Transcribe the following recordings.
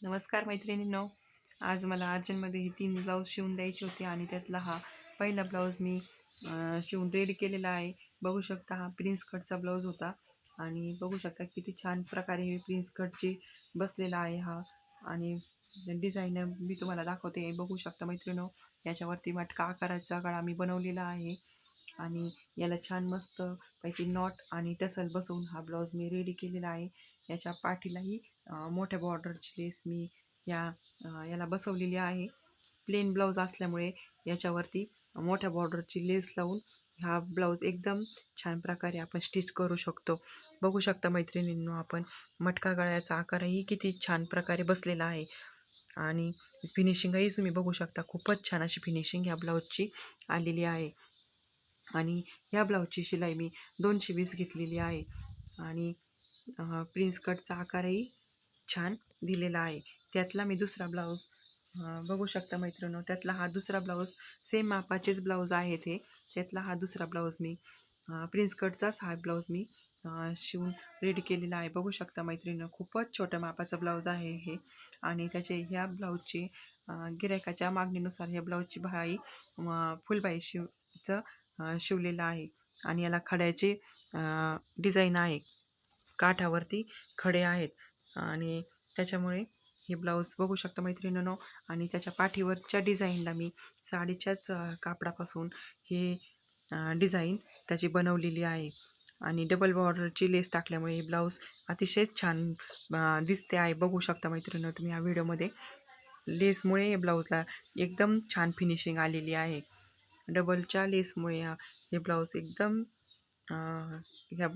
नमस्कार मैत्रिणींनो. आज मला अर्जंटमध्ये ही 3 ब्लाऊज शिवून द्यायचे होते आणि त्यातला हा पहिला ब्लाऊज मी शिवून रेडी केलेला आहे. बघू शकता हा प्रिन्स कटचा ब्लाऊज होता आणि बघू शकता किती छान प्रकारे हे प्रिन्स कटची बसलेला आहे हा. आणि डिझाईन मी तुम्हाला दाखवते. बघू शकता मैत्रिणींनो, याच्यावरती मटका आकाराचा गळा मी बनवलेला आहे आणि याला छान मस्त पैकी नॉट आणि टसल बसवून हा ब्लाऊज मी रेडी केलेला आहे. याच्या पाठीलाही मोठ्या बॉर्डरची लेस मी याला बसवलेली आहे. प्लेन ब्लाऊज असल्यामुळे याच्यावरती मोठ्या बॉर्डरची लेस लावून हा ब्लाऊज एकदम छान प्रकारे आपण स्टिच करू शकतो. बघू शकता मैत्रिणींनो, आपण मटका गळ्याचा आकारही किती छान प्रकारे बसलेला आहे आणि फिनिशिंगही तुम्ही बघू शकता. खूपच छान अशी फिनिशिंग ह्या ब्लाऊजची आलेली आहे. आणि ह्या ब्लाऊजची शिलाई मी 220 घेतलेली आहे आणि प्रिन्स कटचा आकारही छान दिलेला आहे. त्यातला मी दुसरा ब्लाऊज बघू शकता मैत्रिणींनो, त्यातला हा दुसरा ब्लाऊज सेम मापाचेच ब्लाऊज आहेत हे. त्यातला हा दुसरा ब्लाऊज मी प्रिन्स कटचाच हा ब्लाऊज मी शिवून रेडी केलेला आहे. बघू शकता मैत्रिणींनो, खूपच छोट्या मापाचा ब्लाऊज आहे हे आणि ह्या ब्लाऊजची गिऱ्हाईकाच्या मागणीनुसार ह्या ब्लाऊजची फुलबाई शिवलेला आहे आणि याला खड्याचे डिझाईन आहे. काठावरती खडे आहेत आणि त्याच्यामुळे हे ब्लाऊज बघू शकता मैत्रिणींनो. आणि त्याच्या पाठीवरच्या डिझाईनला मी साडीच्याच कापडापासून हे डिझाईन त्याची बनवलेली आहे आणि डबल बॉर्डरची लेस टाकल्यामुळे हे ब्लाऊज अतिशय छान दिसते आहे. बघू शकता मैत्रिणींनो तुम्ही या व्हिडिओमध्ये. लेसमुळे या ब्लाऊजला एकदम छान फिनिशिंग आलेली आहे. डबलच्या लेसमुळे हे ब्लाऊज एकदम ह्या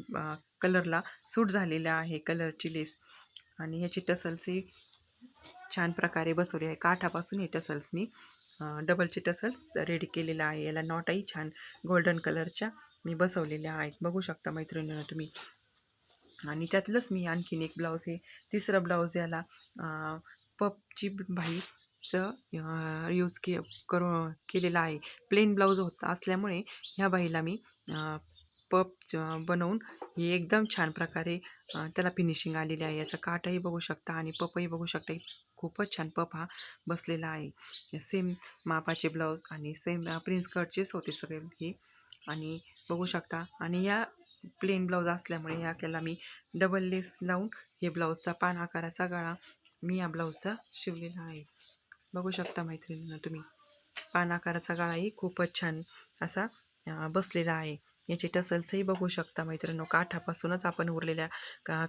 कलरला सूट झालेला आहे, कलरची लेस. आणि ह्याची टसल्सही छान प्रकारे बसवली आहे. काठापासून हे टसल्स मी डबलचे टसल्स रेडी केलेला आहे. याला नॉटही छान गोल्डन कलरच्या मी बसवलेल्या आहेत. बघू शकता मैत्रिणींनो तुम्ही. आणि त्यातलंच मी आणखीन एक ब्लाऊज, हे तिसरं ब्लाऊज, याला पपची बाईचं यूज केलेला आहे. प्लेन ब्लाऊज असल्यामुळे ह्या बाईला मी पप बनवून हे एकदम छान प्रकारे त्याला फिनिशिंग आलेली आहे. याचा काठही बघू शकता आणि पपही बघू शकता. खूपच छान पप हा बसलेला आहे. सेम मापाचे ब्लाऊज आणि सेम प्रिन्स कटचेच होते सगळे हे. आणि बघू शकता. आणि या प्लेन ब्लाऊज असल्यामुळे त्याला मी डबल लेस लावून हे ब्लाऊजचा पान आकाराचा गळा मी या ब्लाऊजचा शिवलेला आहे. बघू शकता मैत्रिणींनो तुम्ही. पान आकाराचा गळाही खूपच छान असा बसलेला आहे. याचे टसल्सही बघू शकता मैत्रिणींनो. काठापासूनच आपण उरलेल्या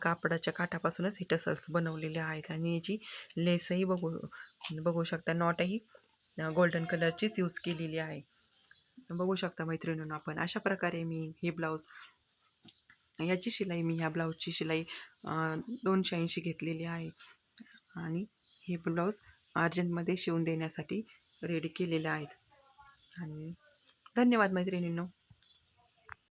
कापडाच्या काठापासूनच हे टसल्स बनवलेले आहेत आणि याची लेसही बघू शकता. नॉटही गोल्डन कलरचीच यूज केलेली आहे. बघू शकता मैत्रिणींनो आपण. अशा प्रकारे मी हे ब्लाऊज, याची शिलाई, मी ह्या ब्लाऊजची शिलाई 280 घेतलेली आहे आणि हे ब्लाऊज अर्जंटमध्ये शिवून देण्यासाठी रेडी केलेले आहेत. आणि धन्यवाद मैत्रिणींनो.